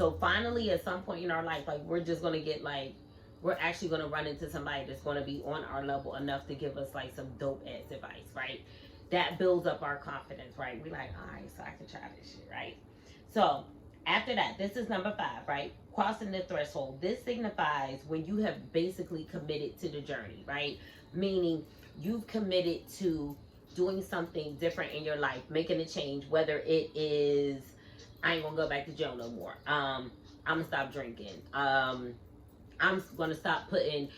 So finally, at some point in our life, like we're just gonna get like, we're actually gonna run into somebody that's gonna be on our level enough to give us like some dope ass advice, right? That builds up our confidence, right? We like, all right, so I can try this shit, right? So after that, this is number 5, right? Crossing the threshold. This signifies when you have basically committed to the journey, right? Meaning you've committed to doing something different in your life, making a change, whether it is, I ain't gonna go back to jail no more. I'm gonna stop drinking. I'm gonna stop putting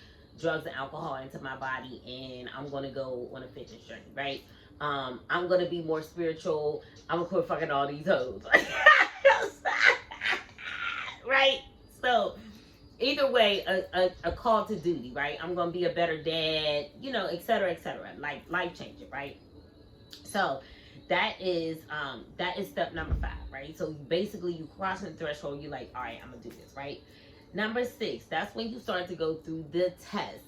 drugs and alcohol into my body, and I'm gonna go on a fitness journey, right? I'm gonna be more spiritual. I'm gonna quit fucking all these hoes. Right? So either way, a call to duty, right? I'm gonna be a better dad, you know, etc., etc. Like life changing, right? So that is step number 5, right? So basically you crossing the threshold, you're like, all right, I'm gonna do this, right? Number 6, that's when you start to go through the test.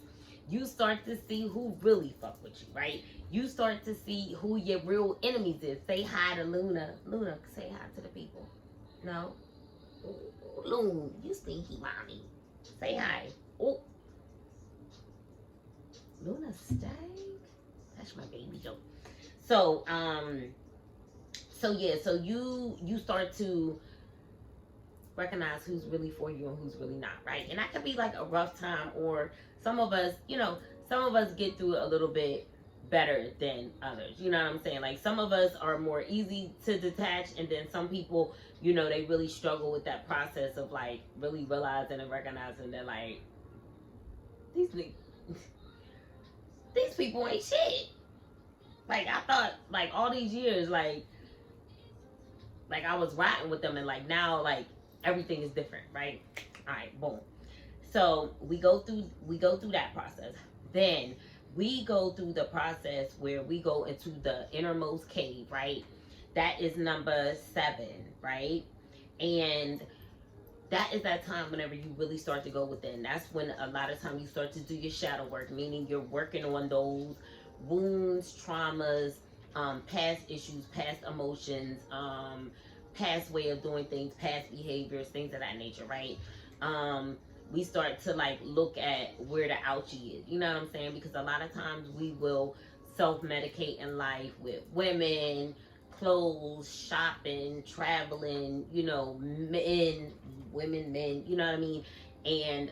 You start to see who really fuck with you, right? You start to see who your real enemies is. Say hi to Luna. Luna, say hi to the people. No? Ooh, Luna, you stinky mommy. Say hi. Oh, Luna stank? That's my baby joke. So, yeah, so you start to recognize who's really for you and who's really not, right? And that could be like a rough time, or some of us, you know, some of us get through it a little bit better than others. You know what I'm saying? Like some of us are more easy to detach, and then some people, you know, they really struggle with that process of like really realizing and recognizing that like these people, these people ain't shit. Like I thought, like all these years, like I was riding with them, and like now, like everything is different, right? All right, boom. So we go through that process. Then we go through the process where we go into the innermost cave, right? That is number 7, right? And that is that time whenever you really start to go within. That's when a lot of time you start to do your shadow work, meaning you're working on those wounds, traumas, past issues, past emotions, past way of doing things, past behaviors, things of that nature, right? Um, we start to like look at where the ouchie is. You know what I'm saying? Because a lot of times we will self-medicate in life with women, clothes, shopping, traveling, you know, men, women, men, you know what I mean? And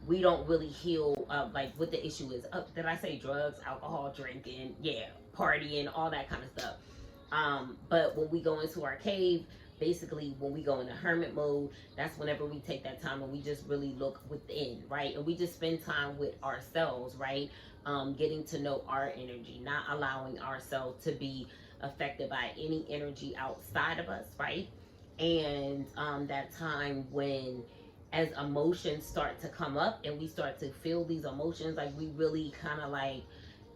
we don't really heal like what the issue is. Did I say drugs, alcohol, drinking? Yeah, partying, all that kind of stuff. But when we go into our cave, basically when we go into hermit mode, that's whenever we take that time and we just really look within, right? And we just spend time with ourselves, right? Getting to know our energy, not allowing ourselves to be affected by any energy outside of us, right? And that time when as emotions start to come up and we start to feel these emotions, like we really kind of like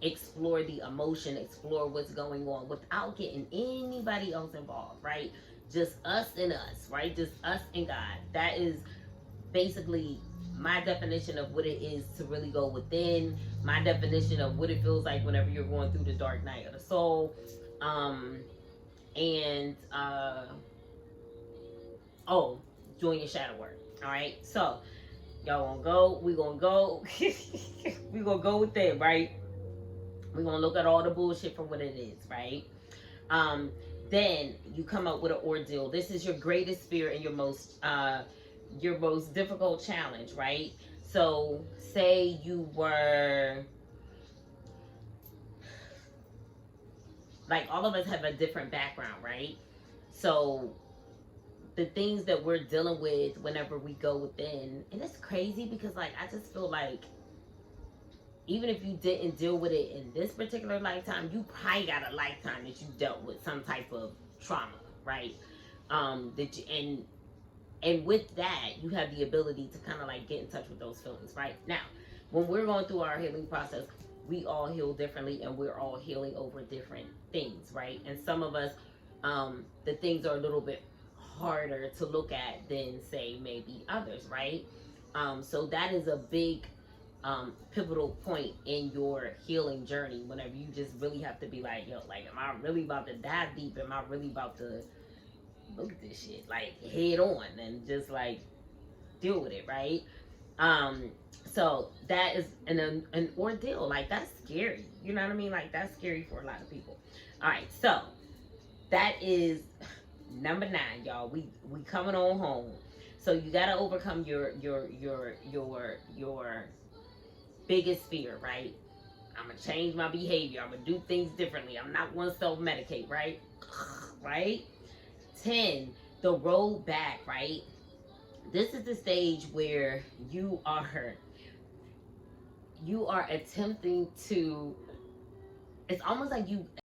explore the emotion, explore what's going on without getting anybody else involved, right? Just us and us, right? Just us and God. That is basically my definition of what it is to really go within, my definition of what it feels like whenever you're going through the dark night of the soul. Um, and oh, doing your shadow work. All right, so y'all gonna go, we gonna go, we gonna go with that, right? We're gonna look at all the bullshit for what it is, right? Um, then you come up with an ordeal. This is your greatest fear and your most difficult challenge, right? So say you were like, all of us have a different background, right? So the things that we're dealing with whenever we go within, and it's crazy because like I just feel like even if you didn't deal with it in this particular lifetime, you probably got a lifetime that you dealt with some type of trauma, right? That you, and with that, you have the ability to kind of like get in touch with those feelings, right? Now, when we're going through our healing process, we all heal differently, and we're all healing over different things, right? And some of us, the things are a little bit harder to look at than say maybe others, right? So that is a big pivotal point in your healing journey whenever you just really have to be like, yo, like am I really about to dive deep, am I really about to look at this shit, like head on, and just like deal with it, right? Um, so that is an ordeal. Like that's scary. You know what I mean? Like that's scary for a lot of people. All right, so that is number 9, y'all. We coming on home. So you gotta overcome your biggest fear, right? I'm gonna change my behavior. I'm gonna do things differently. I'm not gonna self medicate, right? Right? 10, the road back, right? This is the stage where you are attempting to, it's almost like you